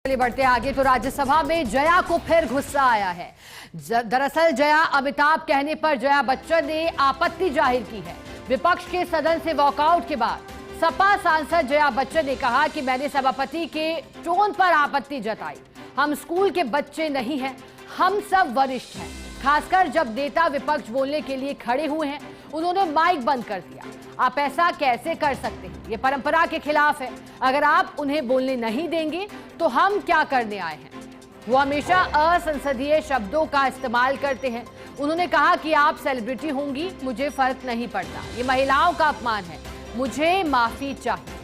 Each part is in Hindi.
चलिए बढ़ते आगे। तो राज्यसभा में जया को फिर गुस्सा आया है। दरअसल जया अमिताभ कहने पर जया बच्चन ने आपत्ति जाहिर की है। विपक्ष के सदन से वॉकआउट के बाद सपा सांसद जया बच्चन ने कहा कि मैंने सभापति के टोन पर आपत्ति जताई। हम स्कूल के बच्चे नहीं हैं, हम सब वरिष्ठ हैं। खासकर जब नेता विपक्ष बोलने के लिए खड़े हुए हैं, उन्होंने माइक बंद कर दिया। आप ऐसा कैसे कर सकते हैं? ये परंपरा के खिलाफ है। अगर आप उन्हें बोलने नहीं देंगे तो हम क्या करने आए हैं? वो हमेशा असंसदीय शब्दों का इस्तेमाल करते हैं। उन्होंने कहा कि आप सेलिब्रिटी होंगी, मुझे फर्क नहीं पड़ता। ये महिलाओं का अपमान है, मुझे माफी चाहिए।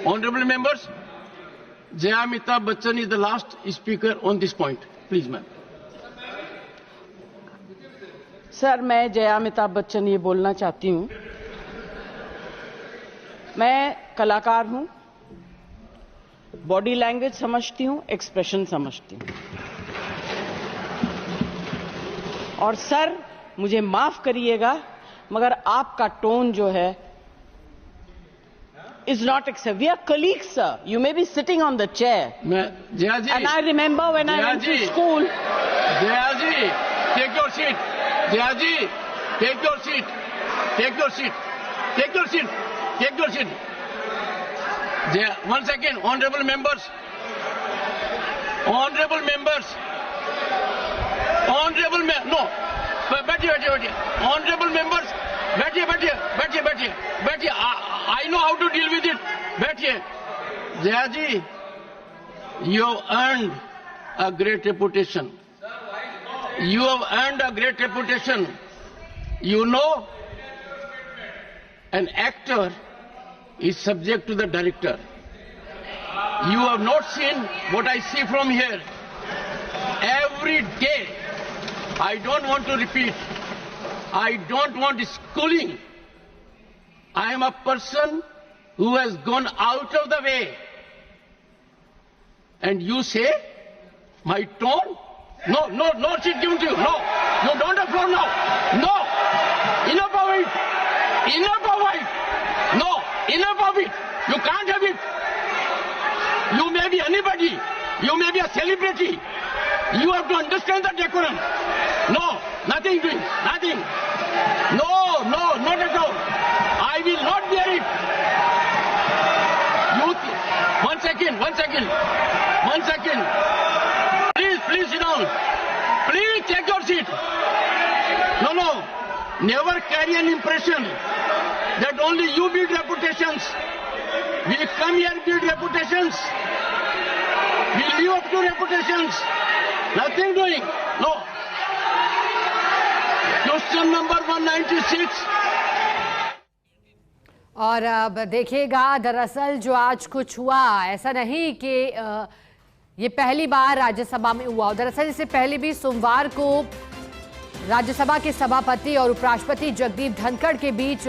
Honorable members, Jaya Amitabh Bachchan is the last speaker on this point. Please, ma'am. Sir, मैं जया अमिताभ बच्चन ये बोलना चाहती हूँ, मैं कलाकार हूँ, बॉडी लैंग्वेज समझती हूँ, एक्सप्रेशन समझती हूँ। और सर, मुझे माफ करिएगा, मगर आपका टोन जो है is not acceptable. We are colleagues, sir. You may be sitting on the chair. Jaya ji. And I remember when I went to school. Jaya ji, take your seat. Jaya ji, take your seat. Take your seat. Take your seat. Take your seat. Jaya, 1 second. Honorable members. Honorable members. Honorable no. बैठिए. Honorable members. बैठिए. I know how to deal with it. बैठिए. Jaya ji, you have earned a great reputation. You have earned a great reputation. You know, an actor is subject to the director. You have not seen what I see from here. Every day, I don't want to repeat. I don't want schooling. I am a person who has gone out of the way. And you say, my tone? No seat given to you. No, you don't have floor now. No, enough of it. No, enough of it. You can't have it. You may be anybody. You may be a celebrity. You have to understand the decorum. No, nothing doing, nothing. No, not at all. I will not bear it. One second. Please sit down. Please take your seat. No. Never carry an impression that only you build reputations. We come here build reputations. We live up to reputations. Nothing doing. No. Question number 196. और अब देखिएगा, दरअसल जो आज कुछ हुआ, ऐसा नहीं कि ये पहली बार राज्यसभा में हुआ। दरअसल इससे पहले भी सोमवार को राज्यसभा के सभापति और उपराष्ट्रपति जगदीप धनखड़ के बीच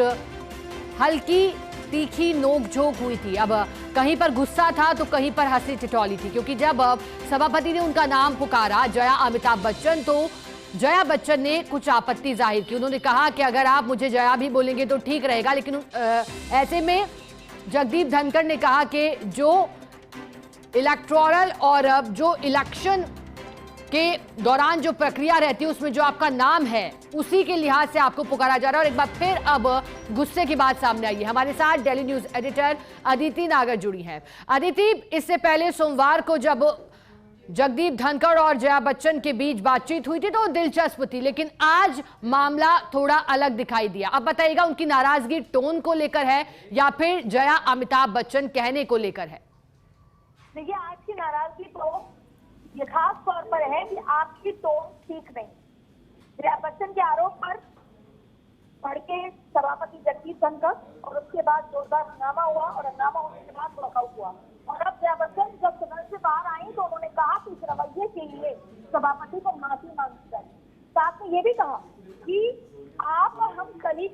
हल्की तीखी नोकझोंक हुई थी। अब कहीं पर गुस्सा था तो कहीं पर हंसी ठिठोली थी, क्योंकि जब सभापति ने उनका नाम पुकारा, जया अमिताभ बच्चन, तो जया बच्चन ने कुछ आपत्ति जाहिर की। उन्होंने कहा कि अगर आप मुझे जया भी बोलेंगे तो ठीक रहेगा, लेकिन ऐसे में जगदीप धनखड़ ने कहा कि जो इलेक्टोरल और जो इलेक्शन के दौरान जो प्रक्रिया रहती है, उसमें जो आपका नाम है, उसी के लिहाज से आपको पुकारा जा रहा है। और एक बार फिर अब गुस्से की बात सामने आई है। हमारे साथ डेली न्यूज एडिटर अदिति नागर जुड़ी हैं। अदिति, इससे पहले सोमवार को जब जगदीप धनखड़ और जया बच्चन के बीच बातचीत हुई थी तो दिलचस्प थी, लेकिन आज मामला थोड़ा अलग दिखाई दिया। अब बताइएगा, उनकी नाराजगी टोन को लेकर है या फिर जया अमिताभ बच्चन कहने को लेकर है? देखिए, आज की नाराजगी तो ये खास तौर पर है कि आपकी टोन ठीक नहीं। जया बच्चन के आरोप पर पढ़ के सभापति जगदीप धनखड़ और उसके बाद जोरदार हंगामा हुआ और हंगामा होने के बाद वॉकआउट हुआ। और अब जया बच्चन जब सदन से बाहर आई तो उन्होंने कहा कि इस रवैये के लिए सभापति को माफी मांगनी चाहिए। साथ में ये भी कहा कि आप और हम कलीग,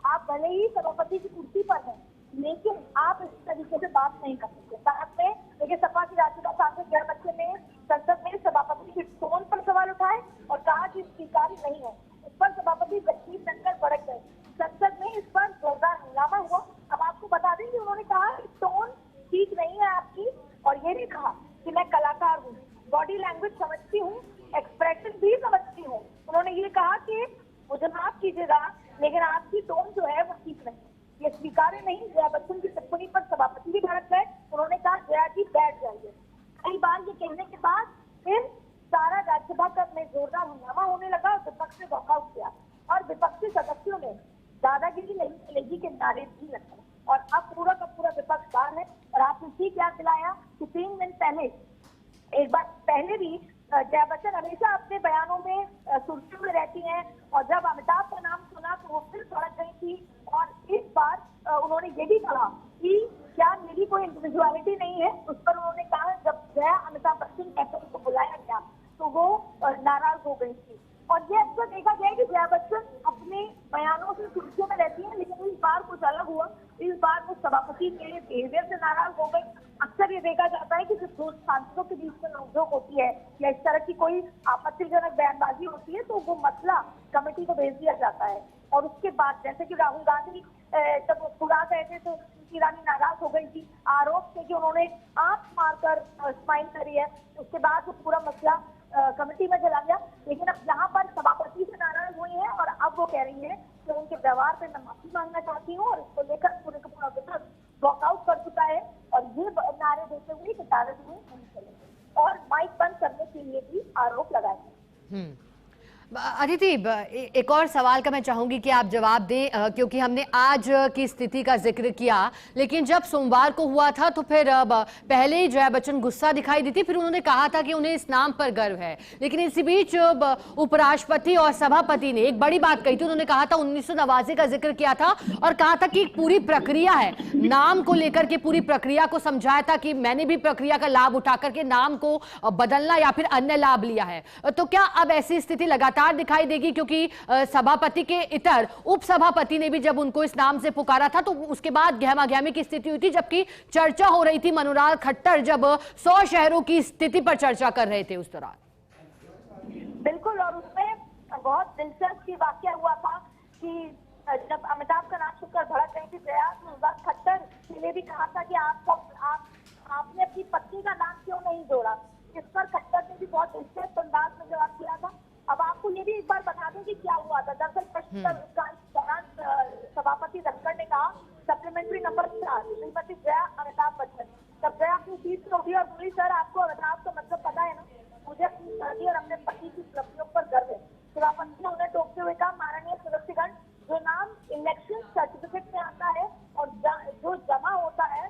आप भले ही सभापति की कुर्सी पर हैं, लेकिन आप इस तरीके से बात नहीं कर सकते। साथ में देखिए, सपा की राज्यसभा सांसद जया बच्चन ने संसद में सभापति के टोन पर सवाल उठाए और कहा कि स्वीकार्य नहीं है। इस पर सभापति जगदीप धनखड़ भड़क गए। संसद में इस पर जोरदार हंगामा हुआ। अब आपको बता दें कि उन्होंने कहा कि टोन ठीक नहीं है आपकी, और ये भी कहा कि मैं कलाकार हूँ, बॉडी लैंग्वेज समझती हूँ, एक्सप्रेशन भी समझती हूँ। उन्होंने ये कहा कि मुझे माफ कीजिएगा, लेकिन आपकी टोन जो है वो ठीक नहीं, ये स्वीकार्य नहीं। जया बच्चन की टिप्पणी पर सभापति भी भड़क गए। उन्होंने कहा जया जी बैठ जाइए। कई बार ये कहने के बाद फिर सारा राज्यसभा में जोरदार हंगामा होने लगा और विपक्ष ने वॉकआउट किया, और विपक्षी सदस्यों ने दादागिरी नहीं चलेगी के नारे भी लगाए, और अब पूरा का पूरा विपक्ष बाहर है। और आपने ठीक याद दिलाया कि 3 दिन पहले, एक बार पहले भी जया बच्चन हमेशा अपने बयानों में सुर्खियों में रहती हैं, और जब अमिताभ का नाम सुना तो वो फिर भड़क गई थी। और इस बार उन्होंने ये भी कहा कि क्या मेरी कोई इंडिविजुअलिटी नहीं है। उस पर उन्होंने कहा जब जया अमिताभ बच्चन कैसे उनको बुलाया गया तो वो नाराज हो गई थी। और ये अक्सर देखा गया कि जया बच्चन अपने बयानों से सुर्खियों में रहती है, लेकिन इस बार कुछ अलग हुआ। इस बार वो सभापति के बिहेवियर से नाराज हो गई। अक्सर ये देखा जाता है कि जब दो सांसदों के बीच में नोकझोंक होती है या इस तरह की कोई आपत्तिजनक बयानबाजी होती है तो वो मसला कमेटी को भेज दिया जाता है। और उसके बाद जैसे कि राहुल गांधी जब बुरा गए थे तो स्मृति ईरानी नाराज हो गई थी, आरोप थे कि उन्होंने आंख मारकर स्माइल करी है। उसके बाद वो पूरा मसला कमेटी में चला गया। लेकिन अब यहाँ पर सभापति से नाराज हुई है और अब वो कह रही है कि उनके व्यवहार पे मैं माफी मांगना चाहती हूँ, और इसको लेकर पूरे का पूरा विपक्ष वॉकआउट कर चुका है। और ये नारे देते हुए कि दादागिरी नहीं चलेगी, और माइक बंद करने के लिए भी आरोप लगाए हैं। अदिति, एक और सवाल का मैं चाहूंगी कि आप जवाब दें, क्योंकि हमने आज की स्थिति का जिक्र किया, लेकिन जब सोमवार को हुआ था तो फिर पहले ही जया बच्चन गुस्सा दिखाई दी थी, फिर उन्होंने कहा था कि उन्हें इस नाम पर गर्व है। लेकिन इसी बीच उपराष्ट्रपति और सभापति ने एक बड़ी बात कही थी। उन्होंने कहा था 1989 का जिक्र किया था और कहा था कि पूरी प्रक्रिया है, नाम को लेकर के पूरी प्रक्रिया को समझाया था कि मैंने भी प्रक्रिया का लाभ उठा करके नाम को बदलना या फिर अन्य लाभ लिया है। तो क्या अब ऐसी स्थिति लगातार दिखाई देगी, क्योंकि सभापति के इतर उपसभापति ने भी जब उनको इस नाम से पुकारा था तो उसके बाद गहमागहमी की स्थिति हुई थी, जबकि चर्चा हो रही थी मनोहर खट्टर जब 100 शहरों की स्थिति पर चर्चा कर रहे थे उस दौरान। बिल्कुल, और उसमें बहुत दिलचस्प वाकया हुआ था कि जब अमिताभ का नाम सुनकर भड़क गई थी जया, मनोहर खट्टर ने भी कहा था कि आपने अपनी पत्नी का नाम क्यों नहीं जोड़ा। इस पर खट्टर ने भी बहुत दिलचस्प अंदाज में जवाब दिया था। अब आपको ये भी एक बार बता दें कि क्या हुआ था। दरअसल सभापति धनखड़ ने कहा सप्लीमेंट्री नंबर 4 श्रीमती जया अमिताभ बच्चन। तब जया अपनी सीट से उठी और बोली, सर आपको अमिताभ का मतलब पता है ना, मुझे अपनी शादी और अपने पति की उपलब्धियों पर गर्व है। सभापति ने उन्हें टोकते हुए कहा, माननीय सदस्यगण, जो नाम इलेक्शन सर्टिफिकेट में आता है और जो जमा होता है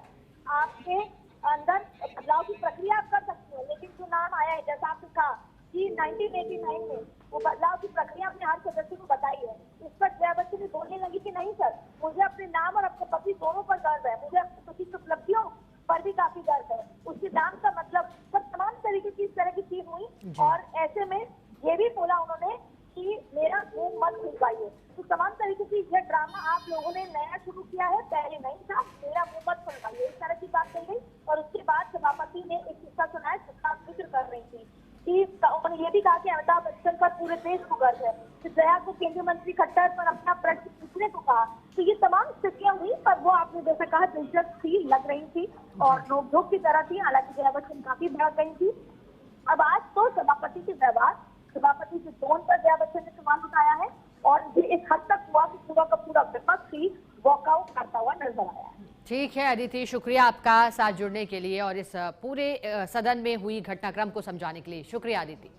आपके अंदर बदलाव की प्रक्रिया आप कर सकते हो, लेकिन जो नाम आया है जैसा आपने कहा कि 1989 में वो बदलाव की प्रक्रिया अपने हर सदस्य को बताई है। इस पर जया बच्चन भी बोलने लगी कि नहीं सर, मुझे अपने नाम और अपने पति दोनों पर गर्व है, मुझे अपने पति की उपलब्धियों पर भी काफी गर्व है। उसके नाम का मतलब सब तमाम तरीके की इस तरह की चीज हुई। और ऐसे में ये भी बोला उन्होंने कि मेरा मुंह मत खुलवाइए। तो तमाम तरीके की यह ड्रामा आप लोगों ने नया शुरू किया है, पहले नहीं था, मेरा मुंह मत खुलवाइए, इस तरह की बात कही गई। और उसके बाद सभापति ने एक किस्सा सुनाया जिसका जिक्र कर रही थी कि उन्होंने ये भी कहा कि अमिताभ बच्चन पर पूरे देश को गर्व है। तो जया को केंद्रीय मंत्री खट्टर पर अपना प्रश्न पूछने को कहा। तो ये तमाम स्थितियां हुई, पर वो आपने जैसा कहा दिलचस्प थी, लग रही थी और नोकझोंक की तरह थी। हालांकि जया बच्चन काफी भड़क गई थी। अब आज तो सभापति के व्यवहार, सभापति के टोन पर जया बच्चन ने सवाल उठाया है, और ये इस हद तक हुआ कि पूरा का पूरा विपक्ष ही वॉकआउट करता हुआ नजर आया है। ठीक है अदिति, शुक्रिया आपका साथ जुड़ने के लिए और इस पूरे सदन में हुई घटनाक्रम को समझाने के लिए। शुक्रिया अदिति।